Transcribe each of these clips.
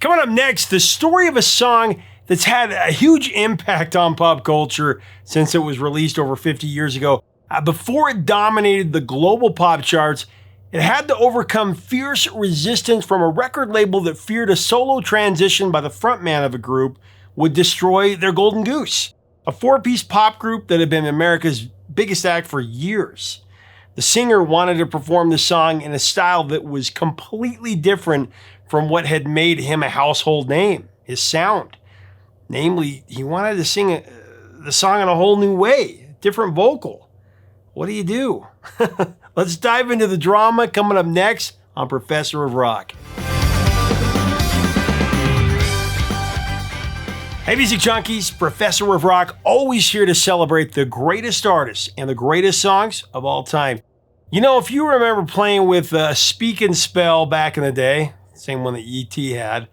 Coming up next, the story of a song that's had a huge impact on pop culture since it was released over 50 years ago. Before it dominated the global pop charts, it had to overcome fierce resistance from a record label that feared a solo transition by the frontman of a group would destroy their golden goose, a four-piece pop group that had been America's biggest act for years. The singer wanted to perform the song in a style that was completely different from what had made him a household name, his sound. Namely, he wanted to sing the song in a whole new way, different vocal. What do? Let's dive into the drama coming up next on Professor of Rock. Hey music junkies, Professor of Rock, always here to celebrate the greatest artists and the greatest songs of all time. You know, if you remember playing with Speak and Spell back in the day, same one that E.T. had,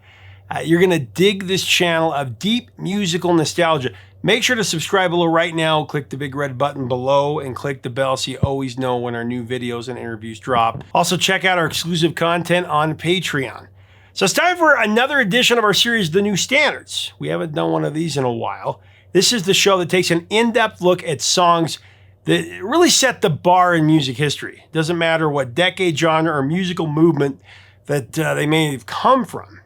you're going to dig this channel of deep musical nostalgia. Make sure to subscribe below right now, click the big red button below, and click the bell so you always know when our new videos and interviews drop. Also, check out our exclusive content on Patreon. So it's time for another edition of our series, The New Standards. We haven't done one of these in a while. This is the show that takes an in-depth look at songs that really set the bar in music history. Doesn't matter what decade, genre, or musical movement that they may have come from.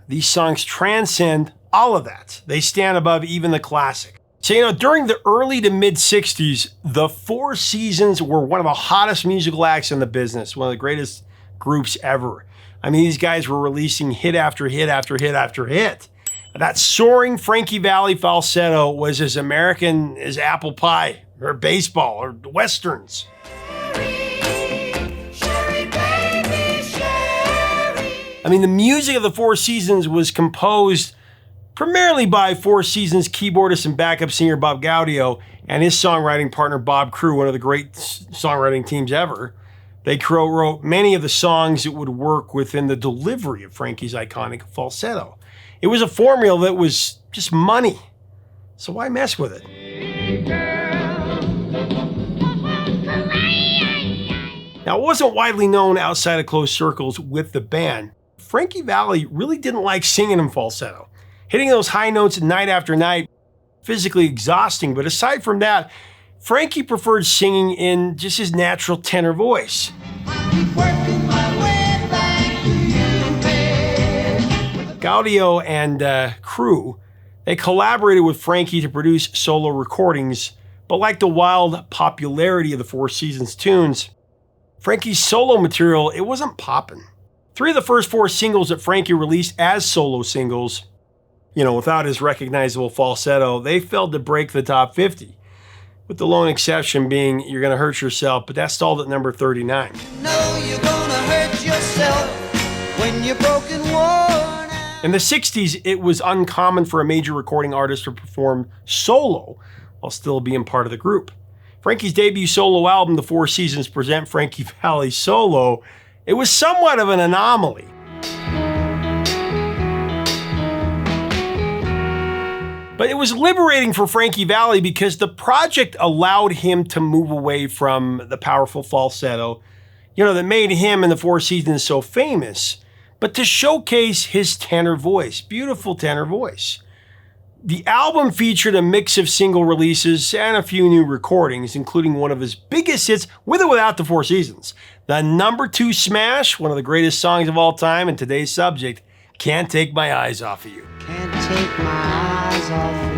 These songs transcend all of that. They stand above even the classic. So, you know, during the early to mid 60s, the Four Seasons were one of the hottest musical acts in the business, one of the greatest groups ever. I mean, these guys were releasing hit after hit after hit after hit. That soaring Frankie Valli falsetto was as American as apple pie or baseball or westerns. I mean, the music of the Four Seasons was composed primarily by Four Seasons keyboardist and backup singer Bob Gaudio and his songwriting partner Bob Crew, one of the great songwriting teams ever. They wrote many of the songs that would work within the delivery of Frankie's iconic falsetto. It was a formula that was just money, so why mess with it? Now, it wasn't widely known outside of close circles with the band. Frankie Valli really didn't like singing in falsetto. Hitting those high notes night after night, physically exhausting, but aside from that, Frankie preferred singing in just his natural tenor voice. Gaudio and Crew, they collaborated with Frankie to produce solo recordings, but like the wild popularity of the Four Seasons tunes, Frankie's solo material, it wasn't popping. 3 of the first 4 singles that Frankie released as solo singles, you know, without his recognizable falsetto, they failed to break the top 50. With the lone exception being You're Gonna Hurt Yourself, but that stalled at number 39. No, you're gonna hurt yourself when you're broken, worn out. In the 60s, it was uncommon for a major recording artist to perform solo while still being part of the group. Frankie's debut solo album, The Four Seasons Present Frankie Valli Solo, it was somewhat of an anomaly. But it was liberating for Frankie Valli because the project allowed him to move away from the powerful falsetto, you know, that made him and the Four Seasons so famous, but to showcase his tenor voice, beautiful tenor voice. The album featured a mix of single releases and a few new recordings, including one of his biggest hits, with or without the Four Seasons. The number 2 smash, one of the greatest songs of all time, and today's subject, Can't Take My Eyes Off of You. Can't take my eyes off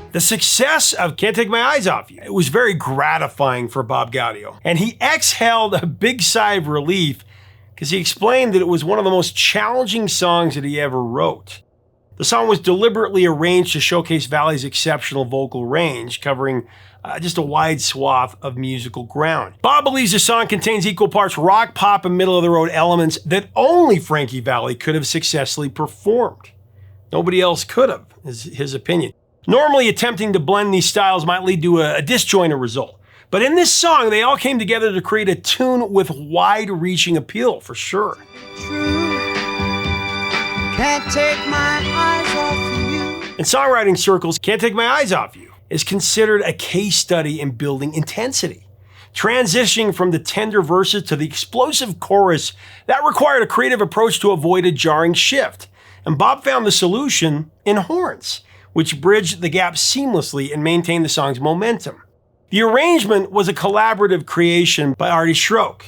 you. The success of Can't Take My Eyes Off You, it was very gratifying for Bob Gaudio, and he exhaled a big sigh of relief because he explained that it was one of the most challenging songs that he ever wrote. The song was deliberately arranged to showcase Valli's exceptional vocal range, covering just a wide swath of musical ground. Bob believes the song contains equal parts rock, pop, and middle-of-the-road elements that only Frankie Valli could have successfully performed. Nobody else could have, is his opinion. Normally, attempting to blend these styles might lead to a disjointed result. But in this song, they all came together to create a tune with wide-reaching appeal, for sure. Can't take my eyes off you. In songwriting circles, Can't Take My Eyes Off You is considered a case study in building intensity. transitioning from the tender verses to the explosive chorus that required a creative approach to avoid a jarring shift. And Bob found the solution in horns, which bridged the gap seamlessly and maintained the song's momentum. The arrangement was a collaborative creation by Artie Schrock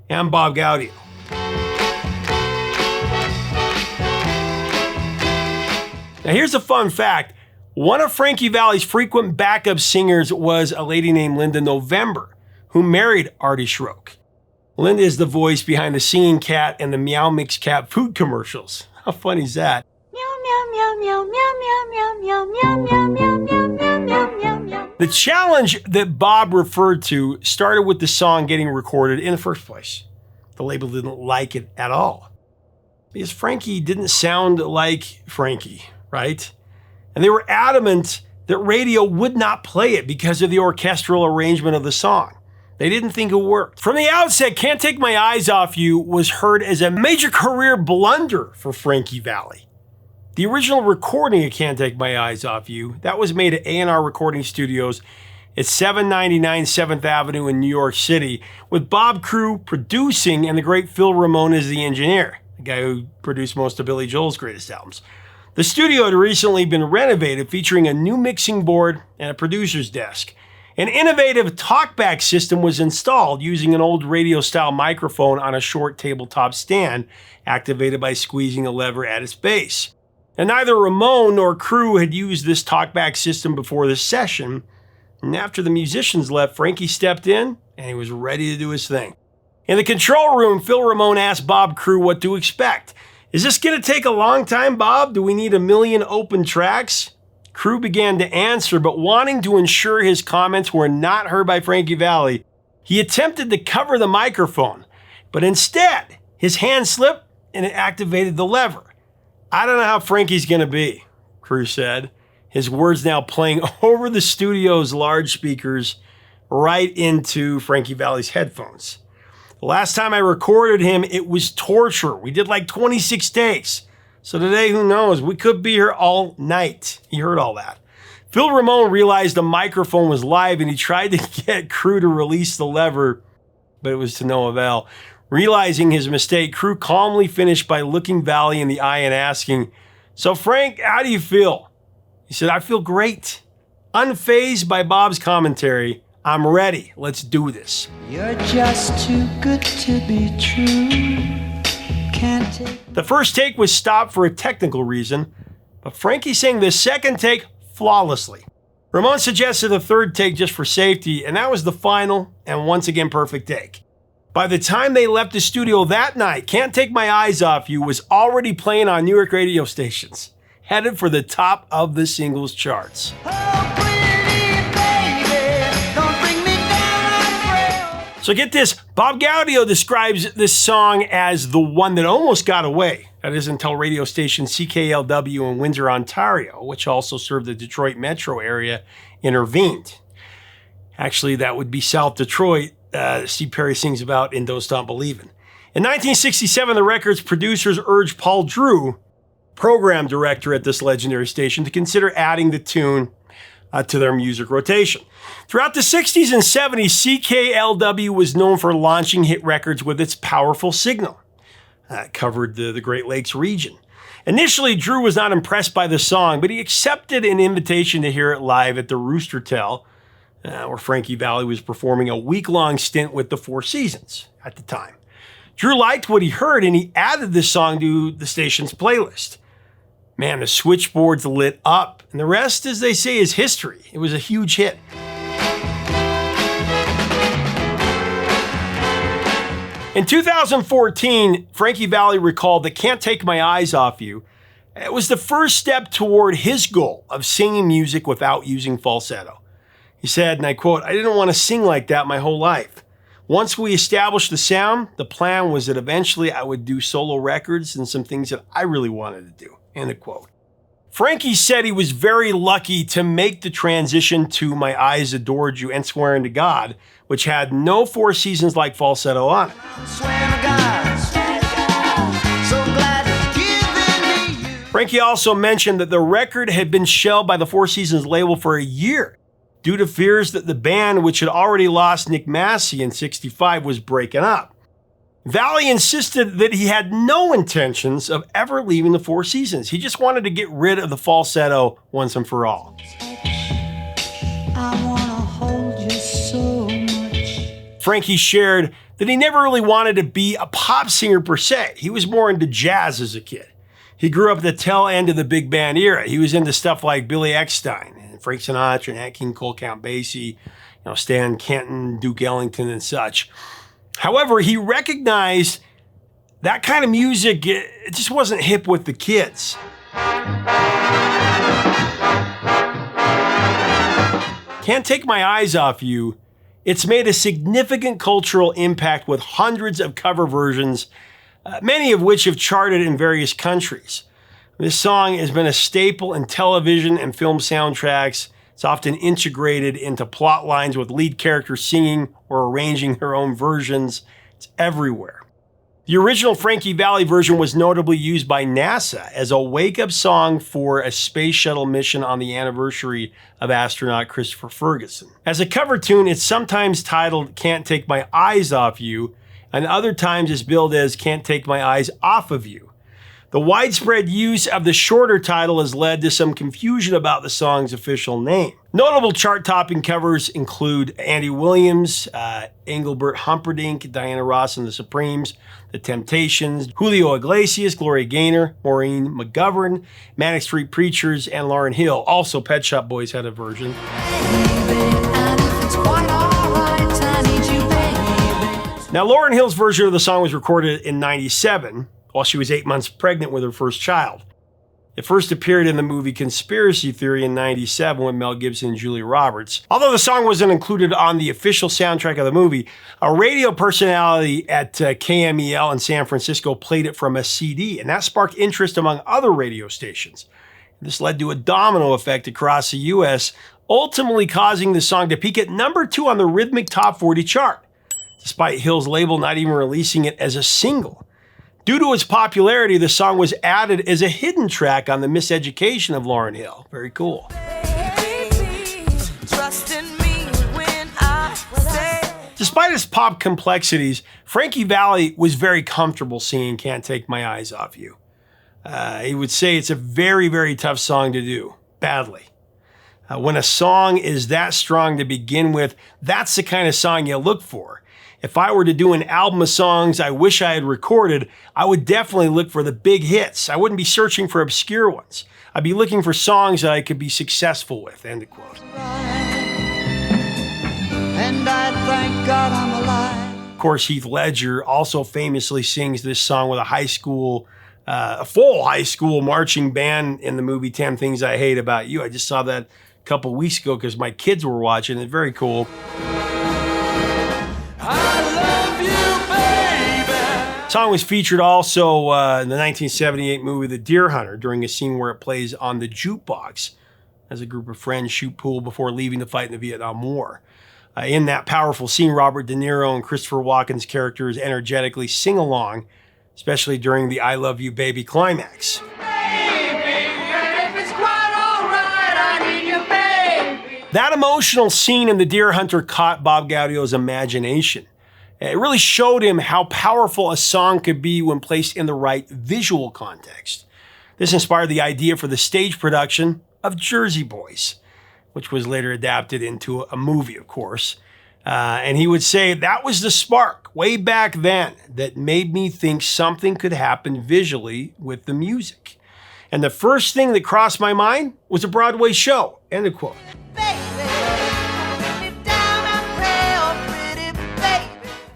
and Bob Gaudio. Now here's a fun fact. One of Frankie Valli's frequent backup singers was a lady named Linda November, who married Artie Schrock. Linda is the voice behind the Singing Cat and the Meow Mix Cat food commercials. How funny is that? The challenge that Bob referred to started with the song getting recorded in the first place. The label didn't like it at all because Frankie didn't sound like Frankie, right? And they were adamant that radio would not play it because of the orchestral arrangement of the song. They didn't think it worked. From the outset, Can't Take My Eyes Off You was heard as a major career blunder for Frankie Valli. The original recording of Can't Take My Eyes Off You, that was made at A&R Recording Studios at 799 7th Avenue in New York City, with Bob Crewe producing and the great Phil Ramone as the engineer, the guy who produced most of Billy Joel's greatest albums. The studio had recently been renovated, featuring a new mixing board and a producer's desk. An innovative talkback system was installed using an old radio-style microphone on a short tabletop stand, activated by squeezing a lever at its base. And neither Ramone nor Crewe had used this talkback system before the session, and after the musicians left, Frankie stepped in, and he was ready to do his thing. In the control room, Phil Ramone asked Bob Crewe what to expect. Is this going to take a long time, Bob? Do we need 1 million open tracks? Crewe began to answer, but wanting to ensure his comments were not heard by Frankie Valli, he attempted to cover the microphone, but instead, his hand slipped and it activated the lever. I don't know how Frankie's going to be, Crewe said, his words now playing over the studio's large speakers right into Frankie Valli's headphones. The last time I recorded him, it was torture. We did like 26 takes. So today, who knows? We could be here all night. He heard all that. Phil Ramone realized the microphone was live and he tried to get Crewe to release the lever, but it was to no avail. Realizing his mistake, Crewe calmly finished by looking Valli in the eye and asking, "So Frank, how do you feel?" He said, "I feel great." Unfazed by Bob's commentary, "I'm ready. Let's do this." You're just too good to be true. Can't take... The first take was stopped for a technical reason, but Frankie sang the second take flawlessly. Ramone suggested a third take just for safety, and that was the final and once again perfect take. By the time they left the studio that night, Can't Take My Eyes Off You was already playing on New York radio stations, headed for the top of the singles charts. So get this, Bob Gaudio describes this song as the one that almost got away. That is until radio station CKLW in Windsor, Ontario, which also served the Detroit metro area, intervened. Actually, that would be South Detroit, Steve Perry sings about in Don't Stop Believin'. In 1967, the record's producers urged Paul Drew, program director at this legendary station, to consider adding the tune to their music rotation. Throughout the 60s and 70s, CKLW was known for launching hit records with its powerful signal. It covered the Great Lakes region. Initially, Drew was not impressed by the song, but he accepted an invitation to hear it live at the Rooster Tell, where Frankie Valli was performing a week-long stint with the Four Seasons at the time. Drew liked what he heard, and he added this song to the station's playlist. Man, the switchboards lit up, and the rest, as they say, is history. It was a huge hit. In 2014, Frankie Valli recalled that Can't Take My Eyes Off You. It was the first step toward his goal of singing music without using falsetto. He said, and I quote, "I didn't want to sing like that my whole life. Once we established the sound, the plan was that eventually I would do solo records and some things that I really wanted to do." End of quote. Frankie said he was very lucky to make the transition to My Eyes Adored You and Swearing to God, which had no Four Seasons like falsetto on it. Frankie also mentioned that the record had been shelved by the Four Seasons label for a year due to fears that the band, which had already lost Nick Massey in '65, was breaking up. Valli insisted that he had no intentions of ever leaving the Four Seasons. He just wanted to get rid of the falsetto once and for all. I wanna hold you so much. Frankie shared that he never really wanted to be a pop singer per se. He was more into jazz as a kid. He grew up at the tail end of the big band era. He was into stuff like Billy Eckstine and Frank Sinatra and Nat King Cole, Count Basie, Stan Kenton, Duke Ellington, and such. However, he recognized that kind of music, it just wasn't hip with the kids. Can't Take My Eyes Off You. It's made a significant cultural impact with hundreds of cover versions, many of which have charted in various countries. This song has been a staple in television and film soundtracks. It's often integrated into plot lines with lead characters singing or arranging their own versions. It's everywhere. The original Frankie Valli version was notably used by NASA as a wake-up song for a space shuttle mission on the anniversary of astronaut Christopher Ferguson. As a cover tune, it's sometimes titled Can't Take My Eyes Off You, and other times it's billed as Can't Take My Eyes Off of You. The widespread use of the shorter title has led to some confusion about the song's official name. Notable chart-topping covers include Andy Williams, Engelbert Humperdinck, Diana Ross and the Supremes, The Temptations, Julio Iglesias, Gloria Gaynor, Maureen McGovern, Manic Street Preachers, and Lauryn Hill. Also, Pet Shop Boys had a version. Now, Lauryn Hill's version of the song was recorded in '97, while she was 8 months pregnant with her first child. It first appeared in the movie Conspiracy Theory in '97 with Mel Gibson and Julia Roberts. Although the song wasn't included on the official soundtrack of the movie, a radio personality at KMEL in San Francisco played it from a CD, and that sparked interest among other radio stations. This led to a domino effect across the U.S., ultimately causing the song to peak at number 2 on the Rhythmic Top 40 chart, despite Hill's label not even releasing it as a single. Due to its popularity, the song was added as a hidden track on The Miseducation of Lauryn Hill. Very cool. Despite its pop complexities, Frankie Valli was very comfortable singing Can't Take My Eyes Off You. He would say it's a very, very tough song to do, badly. When a song is that strong to begin with, that's the kind of song you look for. If I were to do an album of songs I wish I had recorded, I would definitely look for the big hits. I wouldn't be searching for obscure ones. I'd be looking for songs that I could be successful with, end of quote. And I thank God I'm alive. Of course, Heath Ledger also famously sings this song with a full high school marching band in the movie 10 Things I Hate About You. I just saw that a couple weeks ago because my kids were watching it. Very cool. The song was featured also in the 1978 movie The Deer Hunter during a scene where it plays on the jukebox as a group of friends shoot pool before leaving to fight in the Vietnam War. In that powerful scene, Robert De Niro and Christopher Walken's characters energetically sing along, especially during the I Love You Baby climax. That emotional scene in The Deer Hunter caught Bob Gaudio's imagination. It really showed him how powerful a song could be when placed in the right visual context. This inspired the idea for the stage production of Jersey Boys, which was later adapted into a movie, of course. And he would say that was the spark way back then that made me think something could happen visually with the music. And the first thing that crossed my mind was a Broadway show, end of quote.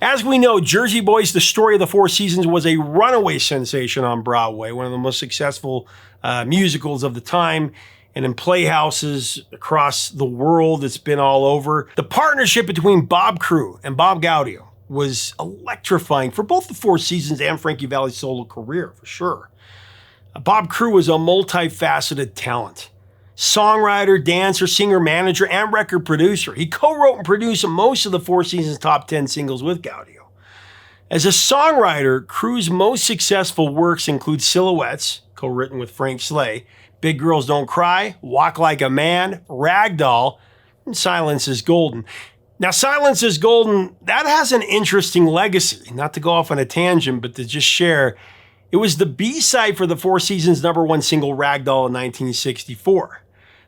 As we know, Jersey Boys, The Story of the Four Seasons, was a runaway sensation on Broadway, one of the most successful musicals of the time, and in playhouses across the world. It's been all over. The partnership between Bob Crewe and Bob Gaudio was electrifying for both the Four Seasons and Frankie Valli's solo career, for sure. Bob Crewe was a multifaceted talent. Songwriter, dancer, singer, manager, and record producer. He co-wrote and produced most of the Four Seasons' top 10 singles with Gaudio. As a songwriter, Crewe's most successful works include Silhouettes, co-written with Frank Slay, Big Girls Don't Cry, Walk Like a Man, Ragdoll, and Silence is Golden. Now, Silence is Golden, that has an interesting legacy. Not to go off on a tangent, but to just share. It was the B-side for the Four Seasons #1 single Ragdoll in 1964.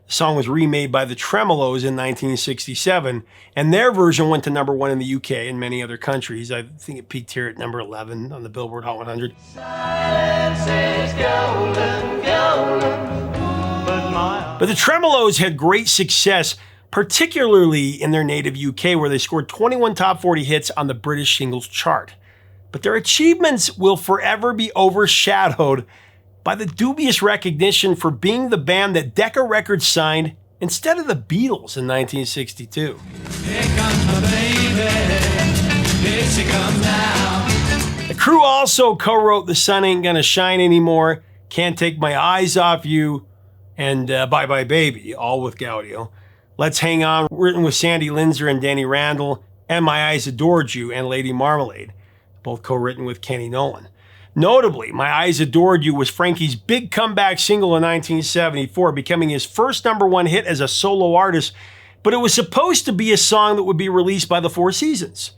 The song was remade by the Tremolos in 1967, and their version went to #1 in the UK and many other countries. I think it peaked here at number 11 on the Billboard Hot 100. Silence is golden, golden, but the Tremolos had great success, particularly in their native UK, where they scored 21 top 40 hits on the British singles chart. But their achievements will forever be overshadowed by the dubious recognition for being the band that Decca Records signed instead of the Beatles in 1962. Here comes my baby, here she comes now. The crew also co-wrote The Sun Ain't Gonna Shine Anymore, Can't Take My Eyes Off You, and Bye Bye Baby, all with Gaudio. Let's Hang On, written with Sandy Linzer and Danny Randall, and My Eyes Adored You and Lady Marmalade, both co-written with Kenny Nolan. Notably, My Eyes Adored You was Frankie's big comeback single in 1974, becoming his first #1 hit as a solo artist, but it was supposed to be a song that would be released by the Four Seasons.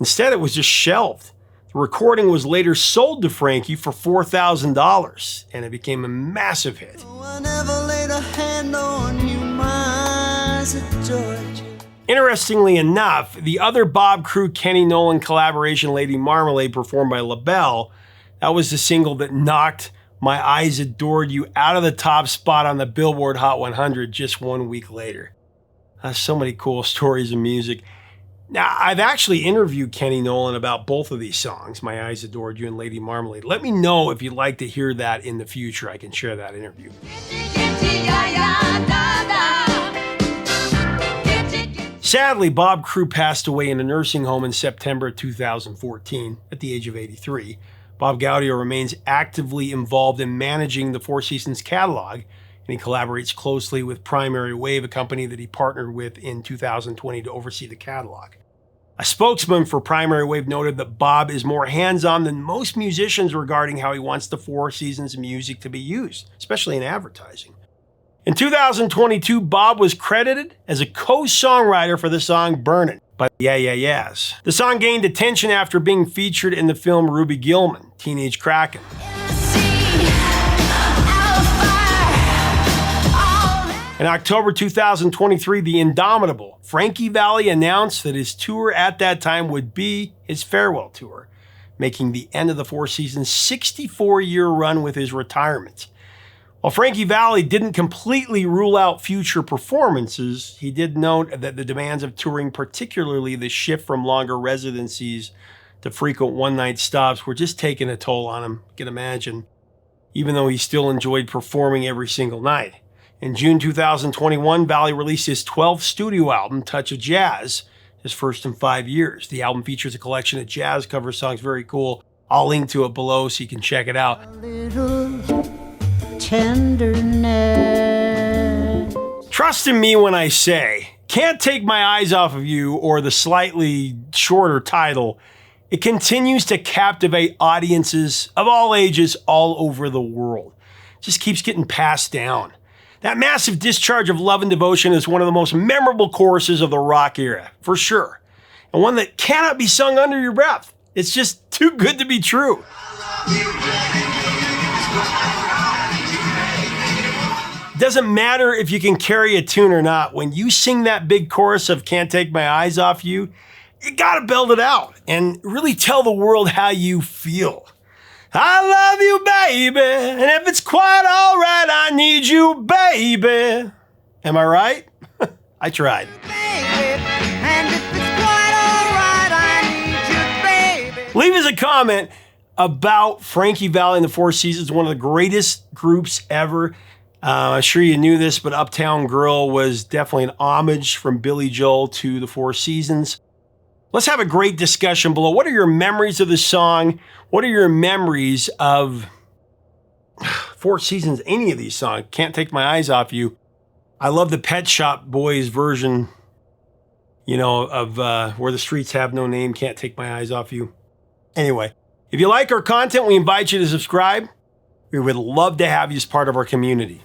Instead, it was just shelved. The recording was later sold to Frankie for $4,000, and it became a massive hit. I never laid a hand on you, my eyes adored you. Interestingly enough, the other Bob Crew Kenny Nolan collaboration, Lady Marmalade, performed by LaBelle, that was the single that knocked My Eyes Adored You out of the top spot on the Billboard Hot 100 just 1 week later. So many cool stories of music. Now, I've actually interviewed Kenny Nolan about both of these songs, My Eyes Adored You and Lady Marmalade. Let me know if you'd like to hear that in the future. I can share that interview. Sadly, Bob Crew passed away in a nursing home in September 2014 at the age of 83. Bob Gaudio remains actively involved in managing the Four Seasons catalog, and he collaborates closely with Primary Wave, a company that he partnered with in 2020 to oversee the catalog. A spokesman for Primary Wave noted that Bob is more hands-on than most musicians regarding how he wants the Four Seasons music to be used, especially in advertising. In 2022, Bob was credited as a co-songwriter for the song Burnin' by the Yeah Yeah Yeahs. The song gained attention after being featured in the film Ruby Gillman, Teenage Kraken. In October 2023, the indomitable Frankie Valli announced that his tour at that time would be his farewell tour, making the end of the Four Seasons' 64-year run with his retirement. While Frankie Valli didn't completely rule out future performances, he did note that the demands of touring, particularly the shift from longer residencies to frequent one-night stops, were just taking a toll on him, you can imagine, even though he still enjoyed performing every single night. In June 2021, Valli released his 12th studio album, Touch of Jazz, his first in 5 years. The album features a collection of jazz cover songs, very cool. I'll link to it below so you can check it out. Tenderness. Trust in me when I say, Can't Take My Eyes Off of You, or the slightly shorter title, it continues to captivate audiences of all ages all over the world. It just keeps getting passed down. That massive discharge of love and devotion is one of the most memorable choruses of the rock era, for sure. And one that cannot be sung under your breath. It's just too good to be true. Doesn't matter if you can carry a tune or not. When you sing that big chorus of Can't Take My Eyes Off You, you gotta belt it out and really tell the world how you feel. I love you, baby, and if it's quite all right, I need you, baby. Am I right? I tried. Leave us a comment about Frankie Valli and the Four Seasons, one of the greatest groups ever. I'm sure you knew this, but Uptown Girl was definitely an homage from Billy Joel to the Four Seasons. Let's have a great discussion below. What are your memories of the song? What are your memories of Four Seasons, any of these songs? Can't Take My Eyes Off You. I love the Pet Shop Boys version, of Where the Streets Have No Name, Can't Take My Eyes Off You. Anyway, if you like our content, we invite you to subscribe. We would love to have you as part of our community.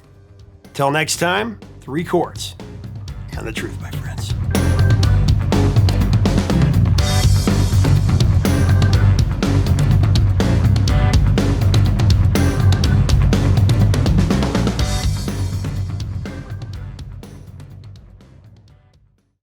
Till next time, 3 chords and the truth, my friend.